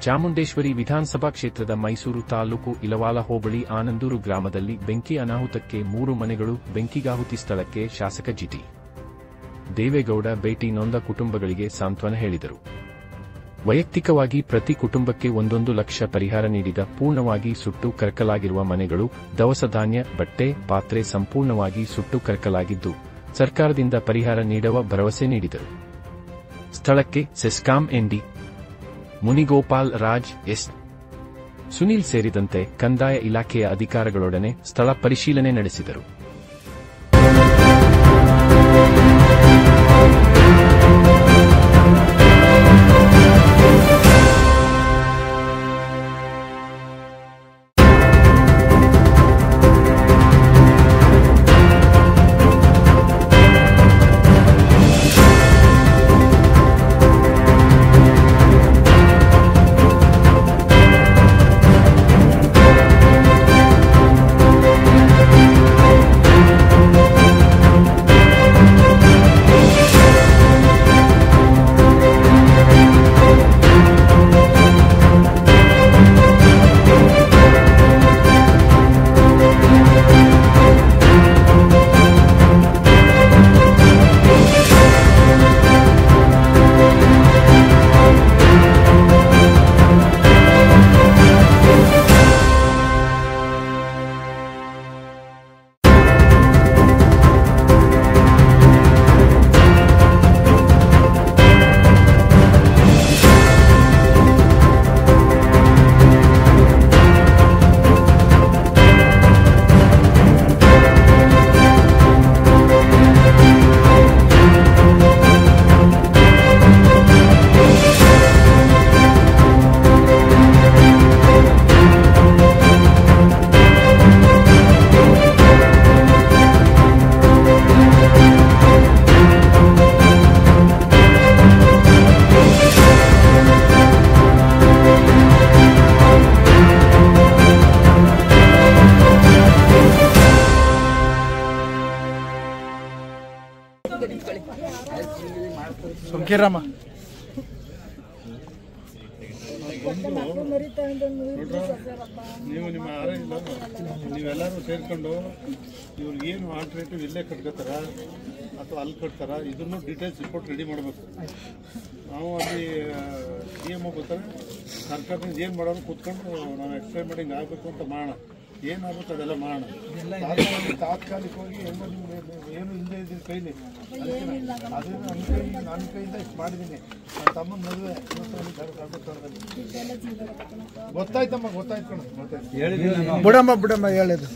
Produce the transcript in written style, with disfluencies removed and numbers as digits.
ಚಾಮುಂಡೇಶ್ವರಿ ವಿಧಾನಸಭಾ ಕ್ಷೇತ್ರದ ಮೈಸೂರು ತಾಲೂಕು ಇಲವಾಲ ಹೋಬಳಿ ಆನಂದೂರು ಗ್ರಾಮದಲ್ಲಿ ಬೆಂಕಿ ಅನಾಹುತಕ್ಕೆ 3 ಮನೆಗಳು ಬೆಂಕಿಗಾಹುತಿ. ಸ್ಥಳಕ್ಕೆ ಶಾಸಕ ಜಿಟಿ ದೇವೇಗೌಡ ಭೇಟಿ. ನೊಂದ ಕುಟುಂಬಗಳಿಗೆ ಸಾಂತ್ವನ ಹೇಳಿದರು. ವೈಯಕ್ತಿಕವಾಗಿ ಪ್ರತಿ ಕುಟುಂಬಕ್ಕೆ 1 ಲಕ್ಷ ಪರಿಹಾರ ನೀಡಿದ. ಪೂರ್ಣವಾಗಿ ಸುಟ್ಟು ಕರಕಲಾಗಿರುವ ಮನೆಗಳು, ದವಸ ಧಾನ್ಯ, ಬಟ್ಟೆ, ಪಾತ್ರೆ ಸಂಪೂರ್ಣವಾಗಿ ಸುಟ್ಟು ಕರಕಲಾಗಿದ್ದು, ಸರ್ಕಾರದಿಂದ ಪರಿಹಾರ ನೀಡುವ ಭರವಸೆ ನೀಡಿದರು. ಸ್ಥಳಕ್ಕೆ ಸೆಸ್ಕಾಂ ಎನ್ಡಿ ಮುನಿಗೋಪಾಲ್ ರಾಜ್, ಎಸ್ ಸುನೀಲ್ ಸೇರಿದಂತೆ ಕಂದಾಯ ಇಲಾಖೆಯ ಅಧಿಕಾರಿಗಳೊಡನೆ ಸ್ಥಳ ಪರಿಶೀಲನೆ ನಡೆಸಿದರು. ಸಂಕೀರಮ್ಮ ನೀವು ನಿಮ್ಮ ನೀವೆಲ್ಲರೂ ಸೇರ್ಕೊಂಡು ಇವ್ರಿಗೇನು ಆಲ್ಟರ್ನೇಟಿವ್ ಇಲ್ಲೇ ಕಟ್ಕೋತಾರ ಅಥವಾ ಅಲ್ಲಿ ಕಟ್ತಾರ, ಇದನ್ನು ಡೀಟೇಲ್ಸ್ ರಿಪೋರ್ಟ್ ರೆಡಿ ಮಾಡಬೇಕು. ನಾವು ಅಲ್ಲಿ CMO ಬರ್ತಾರೆ, ಸರ್ಕಾರದಿಂದ ಏನು ಮಾಡೋದು ಕೂತ್ಕೊಂಡು ನಾವು ಎಕ್ಸ್ಪ್ಲೈನ್ ಮಾಡಿ ಹಿಂಗೆ ಆಗಬೇಕು ಅಂತ ಮಾಡೋಣ. ಏನಾಗುತ್ತೆ ಅದೆಲ್ಲ ಮಾಡೋಣ. ತಾತ್ಕಾಲಿಕವಾಗಿ ಹೆಂಗೋ ನಿಮ್ಗೆ ಏನು ಇಲ್ಲದೆ ಇದ್ದೀನಿ ಕೈಲಿ, ಅದೇ ನನ್ನ ಕೈಯಿಂದ ಇಷ್ಟು ಮಾಡಿದ್ದೀನಿ. ನನ್ನ ತಮ್ಮನ ಮದುವೆ ಗೊತ್ತಾಯ್ತಮ್ಮ, ಗೊತ್ತಾಯ್ತು ಕಣ, ಗೊತ್ತಾಯ್ತು. ಬಿಡಮ್ಮ ಹೇಳಿದ್ದು